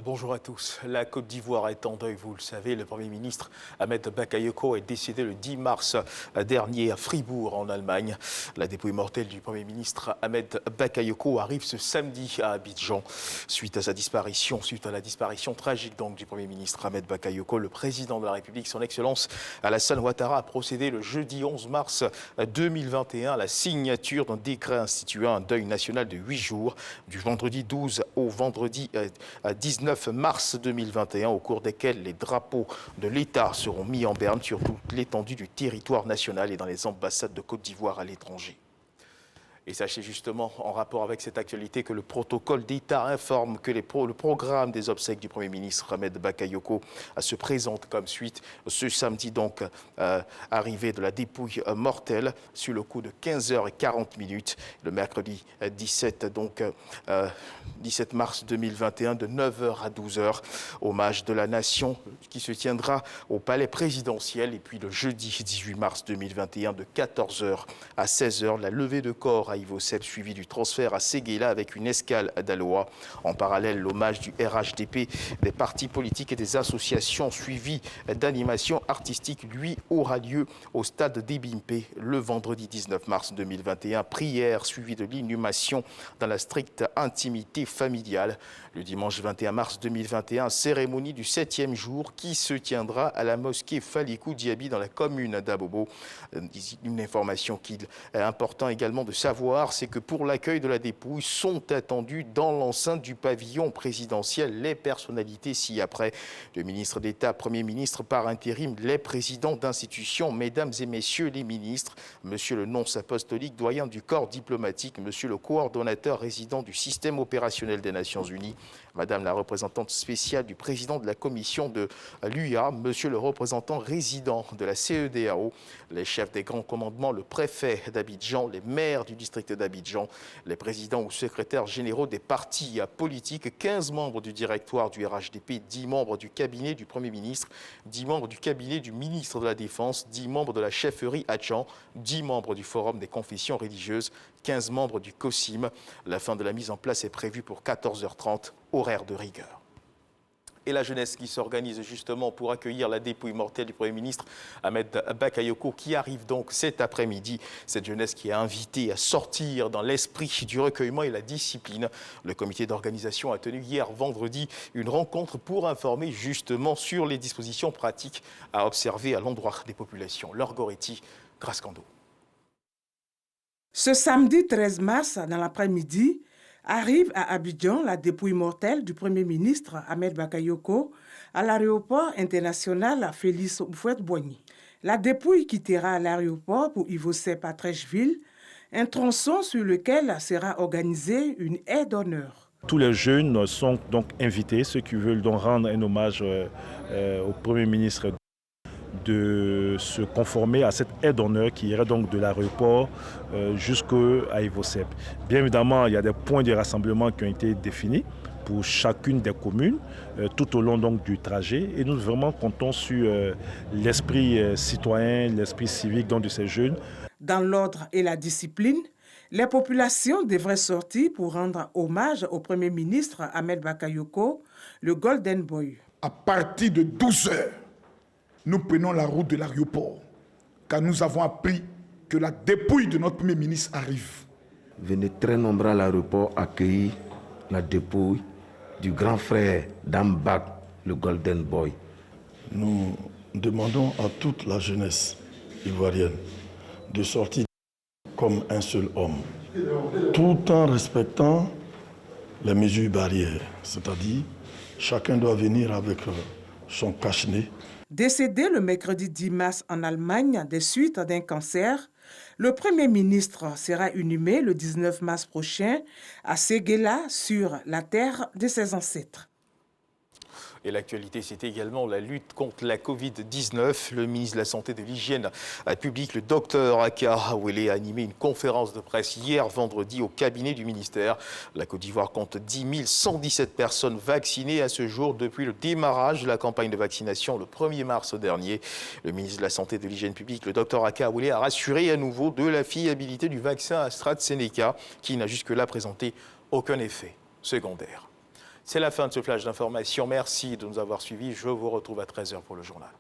Bonjour à tous. La Côte d'Ivoire est en deuil, vous le savez. Le Premier ministre Ahmed Bakayoko est décédé le 10 mars dernier à Fribourg, en Allemagne. La dépouille mortelle du Premier ministre Ahmed Bakayoko arrive ce samedi à Abidjan. Suite à la disparition tragique donc du Premier ministre Ahmed Bakayoko, le président de la République, son Excellence Alassane Ouattara, a procédé le jeudi 11 mars 2021 à la signature d'un décret instituant un deuil national de 8 jours, du vendredi 12 au vendredi 19 mars 2021, au cours desquels les drapeaux de l'État seront mis en berne sur toute l'étendue du territoire national et dans les ambassades de Côte d'Ivoire à l'étranger. Et sachez justement, en rapport avec cette actualité, que le protocole d'État informe que le programme des obsèques du Premier ministre Ahmed Bakayoko se présente comme suite. Ce samedi donc, arrivée de la dépouille mortelle sur le coup de 15h40. Le mercredi 17 mars 2021 de 9h à 12h. Hommage de la nation qui se tiendra au palais présidentiel. Et puis le jeudi 18 mars 2021 de 14h à 16h, la levée de corps à Ivosep, suivi du transfert à Séguéla avec une escale à Daloa. En parallèle, l'hommage du RHDP, des partis politiques et des associations suivies d'animations artistiques, lui, aura lieu au stade d'Ebimpe le vendredi 19 mars 2021. Prière suivie de l'inhumation dans la stricte intimité familiale. Le dimanche 21 mars 2021, cérémonie du 7e jour qui se tiendra à la mosquée Falikou Diaby dans la commune d'Abobo. Une information qu'il est important également de savoir, c'est que pour l'accueil de la dépouille sont attendus dans l'enceinte du pavillon présidentiel les personnalités ci-après. Le ministre d'État, Premier ministre par intérim, les présidents d'institutions, mesdames et messieurs les ministres, monsieur le nonce apostolique, doyen du corps diplomatique, monsieur le coordonnateur résident du système opérationnel des Nations Unies, madame la représentante spéciale du président de la commission de l'UA, monsieur le représentant résident de la CEDEAO, les chefs des grands commandements, le préfet d'Abidjan, les maires du district d'Abidjan, les présidents ou secrétaires généraux des partis politiques, 15 membres du directoire du RHDP, 10 membres du cabinet du Premier ministre, 10 membres du cabinet du ministre de la Défense, 10 membres de la chefferie Adjan, 10 membres du Forum des confessions religieuses, 15 membres du COSIM. La fin de la mise en place est prévue pour 14h30, horaire de rigueur. Et la jeunesse qui s'organise justement pour accueillir la dépouille mortelle du Premier ministre Ahmed Bakayoko qui arrive donc cet après-midi. Cette jeunesse qui est invitée à sortir dans l'esprit du recueillement et la discipline. Le comité d'organisation a tenu hier vendredi une rencontre pour informer justement sur les dispositions pratiques à observer à l'endroit des populations. Laure Goretti, Grâce Kando. Ce samedi 13 mars, dans l'après-midi, arrive à Abidjan la dépouille mortelle du Premier ministre Ahmed Bakayoko à l'aéroport international Félix Houphouët-Boigny. La dépouille quittera l'aéroport pour Ivosep à Trècheville, un tronçon sur lequel sera organisée une aire d'honneur. Tous les jeunes sont donc invités, ceux qui veulent donc rendre un hommage au Premier ministre, de se conformer à cette aide d'honneur qui irait donc de l'aéroport jusqu'à Ivosep. Bien évidemment, il y a des points de rassemblement qui ont été définis pour chacune des communes tout au long donc du trajet. Et nous vraiment comptons sur l'esprit citoyen, l'esprit civique donc de ces jeunes. Dans l'ordre et la discipline, les populations devraient sortir pour rendre hommage au Premier ministre Ahmed Bakayoko, le Golden Boy. À partir de 12 heures, nous prenons la route de l'aéroport, car nous avons appris que la dépouille de notre Premier ministre arrive. Venez très nombreux à l'aéroport accueillir la dépouille du grand frère d'Ambak, le Golden Boy. Nous demandons à toute la jeunesse ivoirienne de sortir comme un seul homme, tout en respectant les mesures barrières, c'est-à-dire chacun doit venir avec son cache-nez. Décédé le mercredi 10 mars en Allemagne des suites d'un cancer, le Premier ministre sera inhumé le 19 mars prochain à Séguéla, sur la terre de ses ancêtres. Et l'actualité, c'est également la lutte contre la Covid-19. Le ministre de la Santé et de l'Hygiène publique, le docteur Aka Awele, a animé une conférence de presse hier vendredi au cabinet du ministère. La Côte d'Ivoire compte 10 117 personnes vaccinées à ce jour depuis le démarrage de la campagne de vaccination le 1er mars dernier. Le ministre de la Santé et de l'Hygiène publique, le docteur Aka Awele, a rassuré à nouveau de la fiabilité du vaccin AstraZeneca qui n'a jusque-là présenté aucun effet secondaire. C'est la fin de ce flash d'information. Merci de nous avoir suivis. Je vous retrouve à 13h pour le journal.